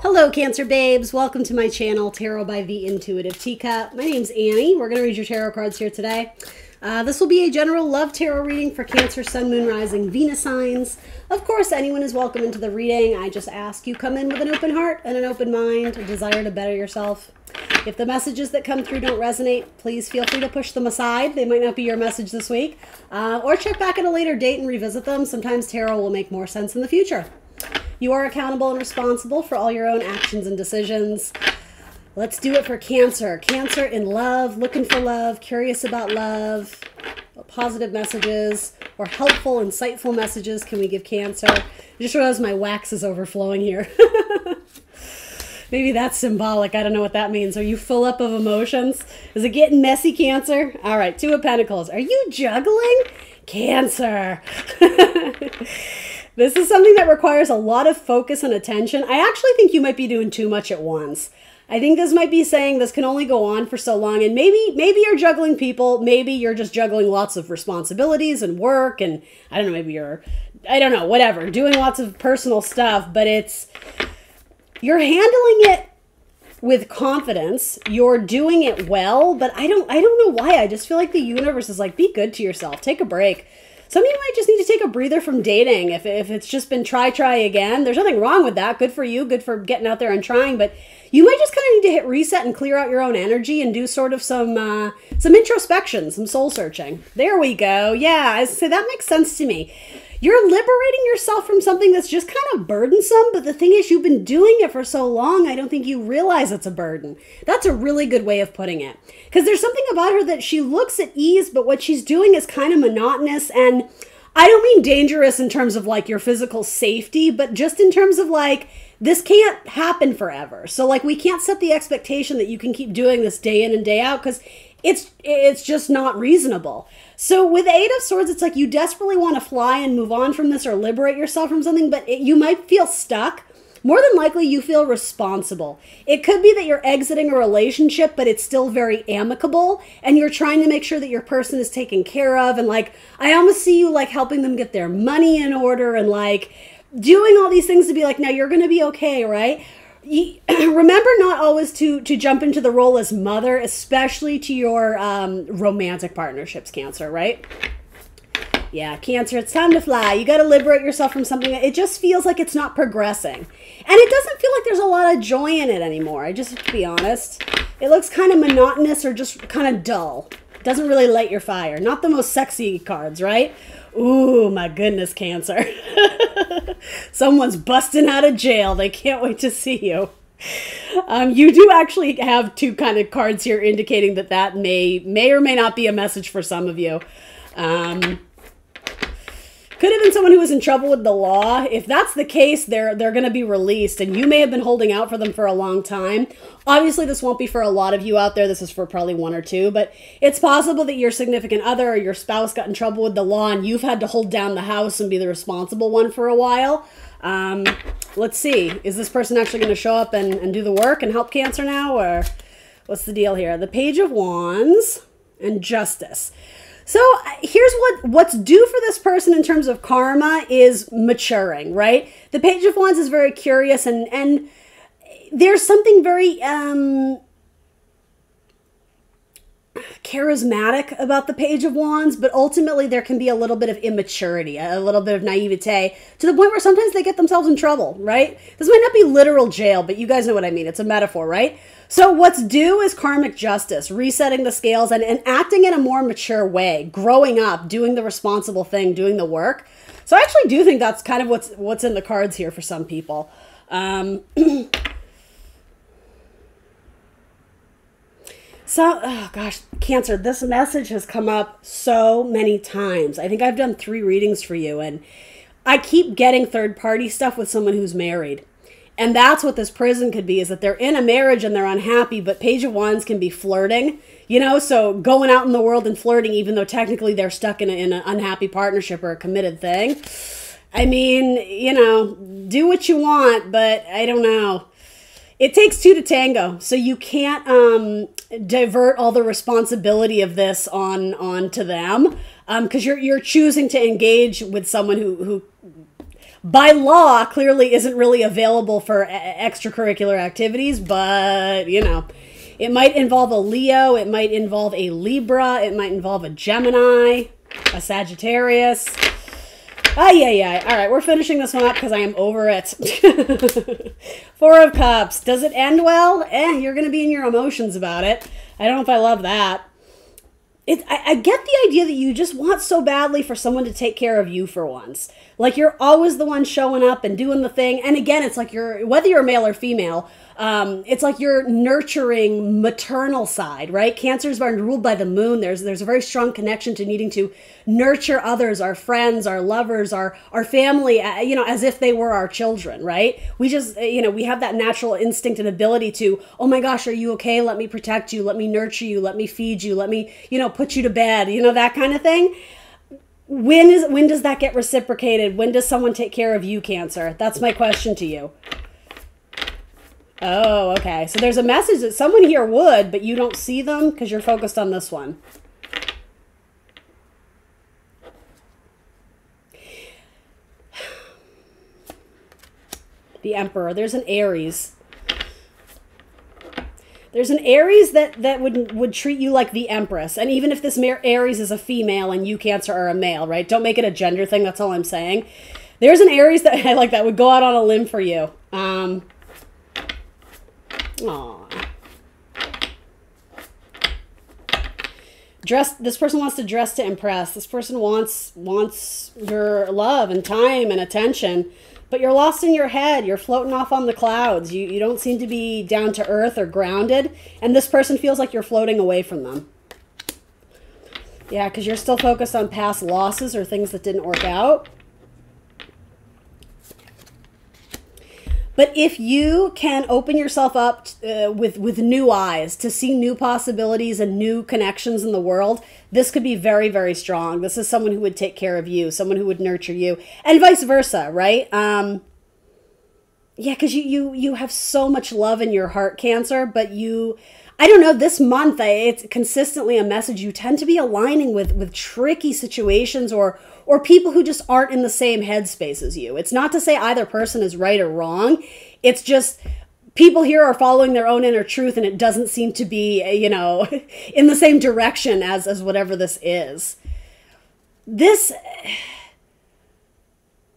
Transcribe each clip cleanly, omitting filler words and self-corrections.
Hello, Cancer babes. Welcome to my channel, Tarot by the Intuitive Teacup. My name's Annie. We're going to read your tarot cards here today. This will be a general love tarot reading for Cancer, Sun, Moon, Rising, Venus signs. Of course, anyone is welcome into the reading. I just ask you come in with an open heart and an open mind, a desire to better yourself. If the messages that come through don't resonate, please feel free to push them aside. They might not be your message this week. Or check back at a later date and revisit them. Sometimes tarot will make more sense in the future. You are accountable and responsible for all your own actions and decisions. Let's do it for Cancer. Cancer in love, looking for love, curious about love. What positive messages or helpful, insightful messages can we give Cancer? I just realized my wax is overflowing here. Maybe that's symbolic. I don't know what that means. Are you full up of emotions? Is it getting messy, Cancer? All right, Two of Pentacles. Are you juggling? Cancer. This is something that requires a lot of focus and attention. I actually think you might be doing too much at once. I think this might be saying this can only go on for so long, and maybe you're juggling people, maybe you're just juggling lots of responsibilities and work, and I don't know, maybe you're, I don't know, whatever, doing lots of personal stuff, but you're handling it with confidence, you're doing it well, but I don't know why. I just feel like the universe is like, be good to yourself, take a break. Some of you might just need to take a breather from dating. If it's just been try again, there's nothing wrong with that. Good for you. Good for getting out there and trying. But you might just kind of need to hit reset and clear out your own energy and do sort of some introspection, some soul searching. There we go. Yeah, I say that makes sense to me. You're liberating yourself from something that's just kind of burdensome, but the thing is you've been doing it for so long, I don't think you realize it's a burden. That's a really good way of putting it. Because there's something about her that she looks at ease, but what she's doing is kind of monotonous, and I don't mean dangerous in terms of like your physical safety, but just in terms of like, this can't happen forever. So like we can't set the expectation that you can keep doing this day in and day out because it's just not reasonable. So with Eight of Swords, it's like you desperately want to fly and move on from this or liberate yourself from something, but you might feel stuck. More than likely, you feel responsible. It could be that you're exiting a relationship, but it's still very amicable, and you're trying to make sure that your person is taken care of, and like, I almost see you like helping them get their money in order and like doing all these things to be like, now you're going to be okay, right? Remember not always to jump into the role as mother, especially to your romantic partnerships, Cancer, right? Yeah, Cancer, it's time to fly. You got to liberate yourself from something that it just feels like it's not progressing. And it doesn't feel like there's a lot of joy in it anymore. I just have to be honest. It looks kind of monotonous or just kind of dull. It doesn't really light your fire. Not the most sexy cards, right? Ooh, my goodness, Cancer. Someone's busting out of jail. They can't wait to see you. You do actually have two kind of cards here indicating that may or may not be a message for some of you. Could have been someone who was in trouble with the law. If that's the case, they're going to be released, and you may have been holding out for them for a long time. Obviously, this won't be for a lot of you out there. This is for probably one or two, but it's possible that your significant other or your spouse got in trouble with the law, and you've had to hold down the house and be the responsible one for a while. Let's see. Is this person actually going to show up and do the work and help Cancer now, or what's the deal here? The Page of Wands and Justice. So here's what's due for this person in terms of karma is maturing, right? The Page of Wands is very curious, and there's something very charismatic about the Page of Wands, but ultimately there can be a little bit of immaturity, a little bit of naivete, to the point where sometimes they get themselves in trouble, right? This might not be literal jail, but you guys know what I mean. It's a metaphor, right? So what's due is karmic justice, resetting the scales and acting in a more mature way, growing up, doing the responsible thing, doing the work. So I actually do think that's kind of what's in the cards here for some people. So, oh gosh, Cancer, this message has come up so many times. I think I've done 3 readings for you, and I keep getting third-party stuff with someone who's married. And that's what this prison could be, is that they're in a marriage and they're unhappy, but Page of Wands can be flirting, you know, so going out in the world and flirting, even though technically they're stuck in an unhappy partnership or a committed thing. I mean, you know, do what you want, but I don't know. It takes 2 to tango, so you can't divert all the responsibility of this on to them, because you're choosing to engage with someone who by law clearly isn't really available for extracurricular activities, but you know, it might involve a Leo, it might involve a Libra, it might involve a Gemini, a Sagittarius. Yeah. All right, we're finishing this one up because I am over it. Four of Cups. Does it end well? You're going to be in your emotions about it. I don't know if I love that. I get the idea that you just want so badly for someone to take care of you for once. Like you're always the one showing up and doing the thing. And again, it's like whether you're male or female, it's like your nurturing maternal side, right? Cancers are ruled by the moon. There's a very strong connection to needing to nurture others, our friends, our lovers, our family, as if they were our children, right? We just, we have that natural instinct and ability to, oh my gosh, are you okay? Let me protect you. Let me nurture you. Let me feed you. Let me, put you to bed, that kind of thing. When does that get reciprocated? When does someone take care of you, Cancer? That's my question to you. Oh, okay. So there's a message that someone here would, but you don't see them because you're focused on this one. The Emperor. There's an Aries. There's an Aries that would treat you like the Empress. And even if this Aries is a female and you, Cancer, are a male, right? Don't make it a gender thing. That's all I'm saying. There's an Aries that I like that would go out on a limb for you. This person wants to dress to impress. This person wants your love and time and attention. But you're lost in your head. You're floating off on the clouds. You don't seem to be down to earth or grounded. And this person feels like you're floating away from them. Yeah, because you're still focused on past losses or things that didn't work out. But if you can open yourself up with new eyes to see new possibilities and new connections in the world, this could be very, very strong. This is someone who would take care of you, someone who would nurture you, and vice versa, right? Yeah, because you have so much love in your heart, Cancer, but I don't know, this month, it's consistently a message. You tend to be aligning with tricky situations or people who just aren't in the same headspace as you. It's not to say either person is right or wrong. It's just people here are following their own inner truth and it doesn't seem to be, in the same direction as whatever this is.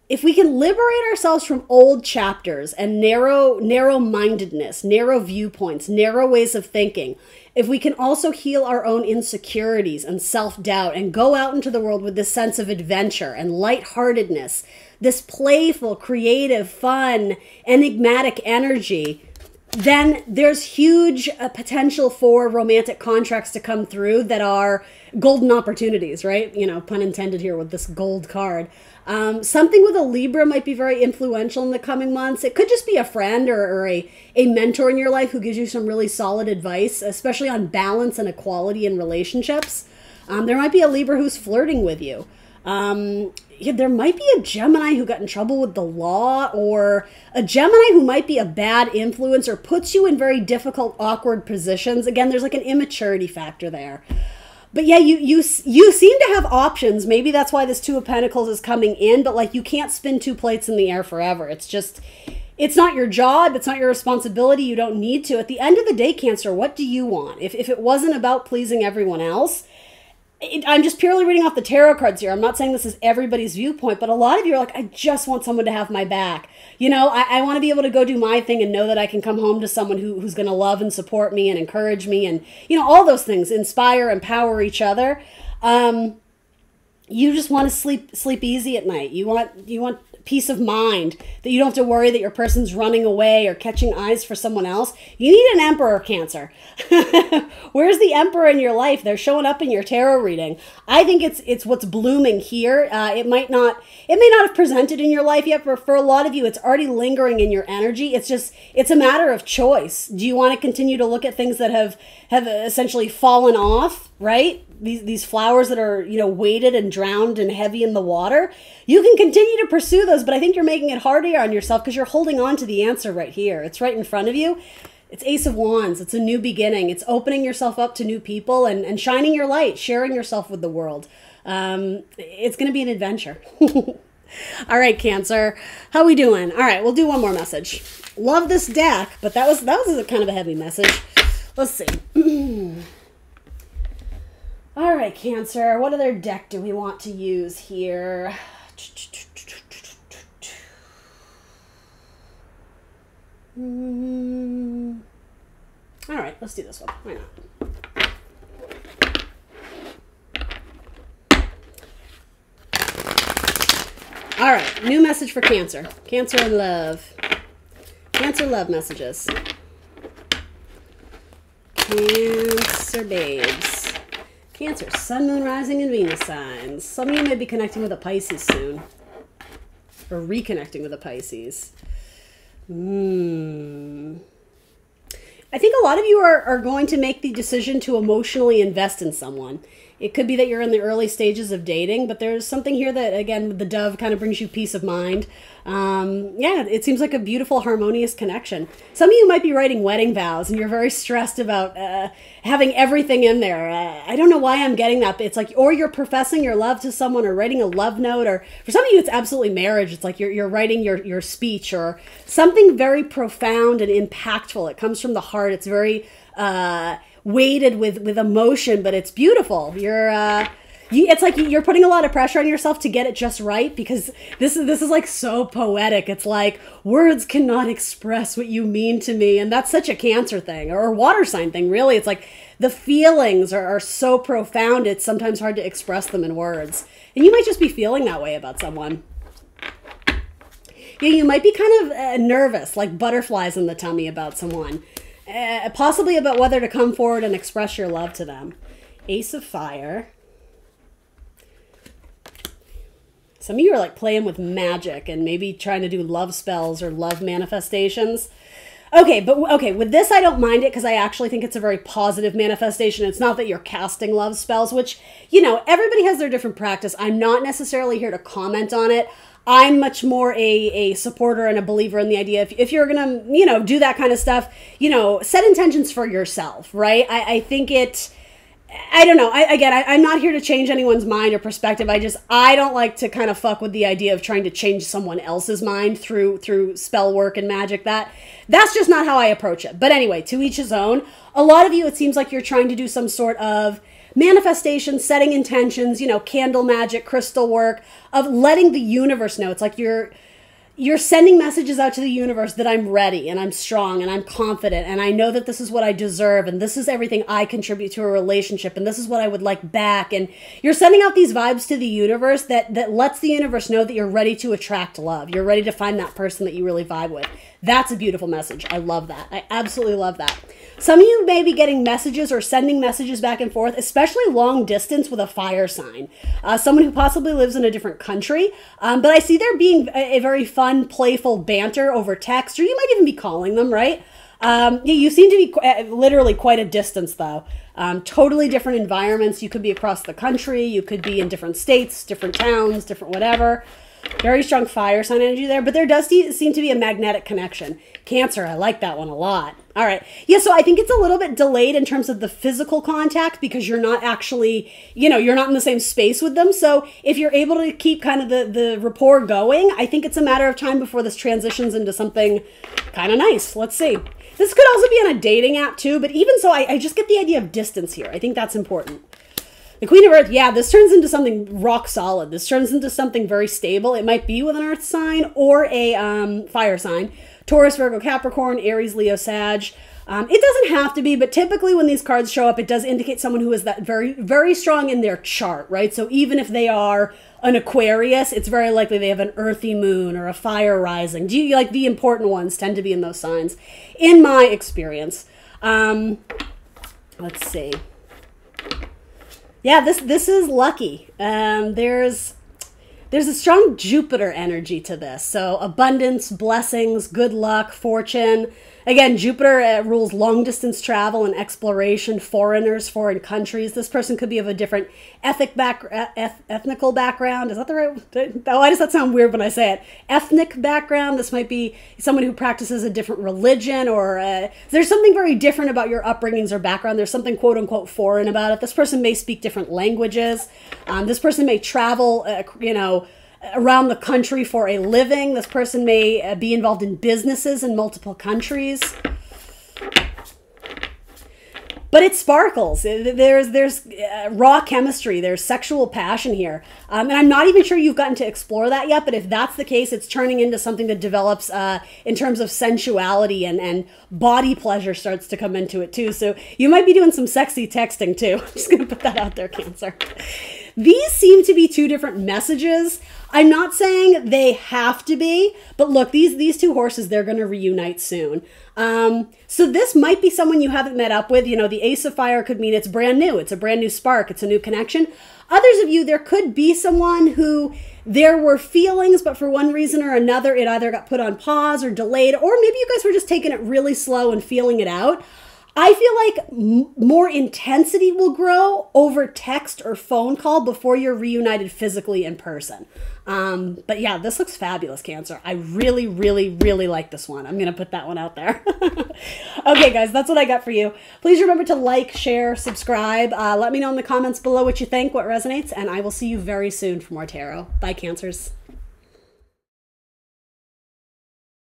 If we can liberate ourselves from old chapters and narrow-mindedness, narrow viewpoints, narrow ways of thinking, if we can also heal our own insecurities and self-doubt and go out into the world with this sense of adventure and lightheartedness, this playful, creative, fun, enigmatic energy, then there's huge potential for romantic contracts to come through that are golden opportunities, right? Pun intended here with this gold card. Something with a Libra might be very influential in the coming months. It could just be a friend or a mentor in your life who gives you some really solid advice, especially on balance and equality in relationships. There might be a Libra who's flirting with you. There might be a Gemini who got in trouble with the law, or a Gemini who might be a bad influence or puts you in very difficult, awkward positions. Again, there's like an immaturity factor there. But yeah, you seem to have options. Maybe that's why this Two of Pentacles is coming in, but like you can't spin two plates in the air forever. It's not your job. It's not your responsibility. You don't need to. At the end of the day, Cancer, what do you want? If it wasn't about pleasing everyone else, I'm just purely reading off the tarot cards here. I'm not saying this is everybody's viewpoint, but a lot of you are like, I just want someone to have my back. I want to be able to go do my thing and know that I can come home to someone who's going to love and support me and encourage me and, all those things, inspire, empower each other. You just want to sleep easy at night. You want peace of mind, that you don't have to worry that your person's running away or catching eyes for someone else. You need an Emperor, Cancer. Where's the Emperor in your life? They're showing up in your tarot reading. I think it's what's blooming here. It may not have presented in your life yet, but for a lot of you, it's already lingering in your energy. It's a matter of choice. Do you want to continue to look at things that have essentially fallen off, right? These flowers that are, weighted and drowned and heavy in the water? You can continue to pursue those, but I think you're making it harder on yourself because you're holding on to the answer right here. It's right in front of you. It's Ace of Wands. It's a new beginning. It's opening yourself up to new people and shining your light, sharing yourself with the world. It's going to be an adventure. All right, Cancer. How we doing? All right, we'll do one more message. Love this deck, but that was a kind of a heavy message. Let's see. All right, Cancer. What other deck do we want to use here? All right, let's do this one. Why not? All right, new message for Cancer. Cancer and love. Cancer love messages. Cancer babes. Cancer, sun, moon, rising, and Venus signs. Some of you may be connecting with a Pisces soon. Or reconnecting with a Pisces. I think a lot of you are going to make the decision to emotionally invest in someone. It could be that you're in the early stages of dating, but there's something here that, again, the dove kind of brings you peace of mind. Yeah, it seems like a beautiful, harmonious connection. Some of you might be writing wedding vows, and you're very stressed about having everything in there. I don't know why I'm getting that, but it's like, or you're professing your love to someone, or writing a love note, or for some of you, it's absolutely marriage. It's like you're writing your speech, or something very profound and impactful. It comes from the heart. It's very weighted with emotion, but it's beautiful. It's like you're putting a lot of pressure on yourself to get it just right, because this is like so poetic. It's like, words cannot express what you mean to me, and that's such a Cancer thing, or a water sign thing, really. It's like the feelings are so profound, it's sometimes hard to express them in words. And you might just be feeling that way about someone. You might be kind of nervous, like butterflies in the tummy about someone. Possibly about whether to come forward and express your love to them. Ace of Fire. Some of you are like playing with magic and maybe trying to do love spells or love manifestations. Okay, with this I don't mind it, because I actually think it's a very positive manifestation. It's not that you're casting love spells, which, everybody has their different practice. I'm not necessarily here to comment on it. I'm much more a supporter and a believer in the idea, if you're going to, do that kind of stuff, set intentions for yourself, right? I think I don't know. I'm not here to change anyone's mind or perspective. I don't like to kind of fuck with the idea of trying to change someone else's mind through spell work and magic. That's just not how I approach it. But anyway, to each his own. A lot of you, it seems like you're trying to do some sort of manifestation, setting intentions, candle magic, crystal work, of letting the universe know. It's like you're sending messages out to the universe that I'm ready and I'm strong and I'm confident and I know that this is what I deserve and this is everything I contribute to a relationship and this is what I would like back. And you're sending out these vibes to the universe that lets the universe know that you're ready to attract love. You're ready to find that person that you really vibe with. That's a beautiful message. I love that. I absolutely love that. Some of you may be getting messages or sending messages back and forth, especially long distance with a fire sign. Someone who possibly lives in a different country. But I see there being a very fun, playful banter over text, or you might even be calling them, right? You seem to be literally quite a distance, though. Totally different environments. You could be across the country. You could be in different states, different towns, different whatever. Very strong fire sign energy there, but there does seem to be a magnetic connection. Cancer, I like that one a lot. All right. Yeah, so I think it's a little bit delayed in terms of the physical contact because you're not actually, you're not in the same space with them. So if you're able to keep kind of the rapport going, I think it's a matter of time before this transitions into something kind of nice. Let's see. This could also be on a dating app too, but even so, I just get the idea of distance here. I think that's important. The Queen of Earth, yeah, this turns into something rock solid. This turns into something very stable. It might be with an Earth sign or a fire sign. Taurus, Virgo, Capricorn, Aries, Leo, Sag. It doesn't have to be, but typically when these cards show up, it does indicate someone who is that very, very strong in their chart, right? So even if they are an Aquarius, it's very likely they have an earthy moon or a fire rising. Like the important ones tend to be in those signs, in my experience. Let's see. Yeah, this is lucky. There's a strong Jupiter energy to this. So abundance, blessings, good luck, fortune. Again, Jupiter rules long distance travel and exploration, foreigners, foreign countries. This person could be of a different ethnical background. Is that the right? Why does that sound weird when I say it? Ethnic background. This might be someone who practices a different religion, or there's something very different about your upbringings or background. There's something quote unquote foreign about it. This person may speak different languages. This person may travel, around the country for a living. This person may be involved in businesses in multiple countries. But it sparkles. There's raw chemistry. There's sexual passion here. And I'm not even sure you've gotten to explore that yet, but if that's the case, it's turning into something that develops in terms of sensuality, and body pleasure starts to come into it too. So you might be doing some sexy texting too. I'm just going to put that out there, Cancer. These seem to be two different messages. I'm not saying they have to be, but look, these two horses, they're going to reunite soon. So this might be someone you haven't met up with. You know, the Ace of Fire could mean it's brand new. It's a brand new spark. It's a new connection. Others of you, there could be someone who there were feelings, but for one reason or another, it either got put on pause or delayed, or maybe you guys were just taking it really slow and feeling it out. I feel like more intensity will grow over text or phone call before you're reunited physically in person. But yeah, this looks fabulous, Cancer. I really, really, really like this one. I'm going to put that one out there. Okay, guys, that's what I got for you. Please remember to like, share, subscribe. Let me know in the comments below what you think, what resonates, and I will see you very soon for more tarot. Bye, Cancers.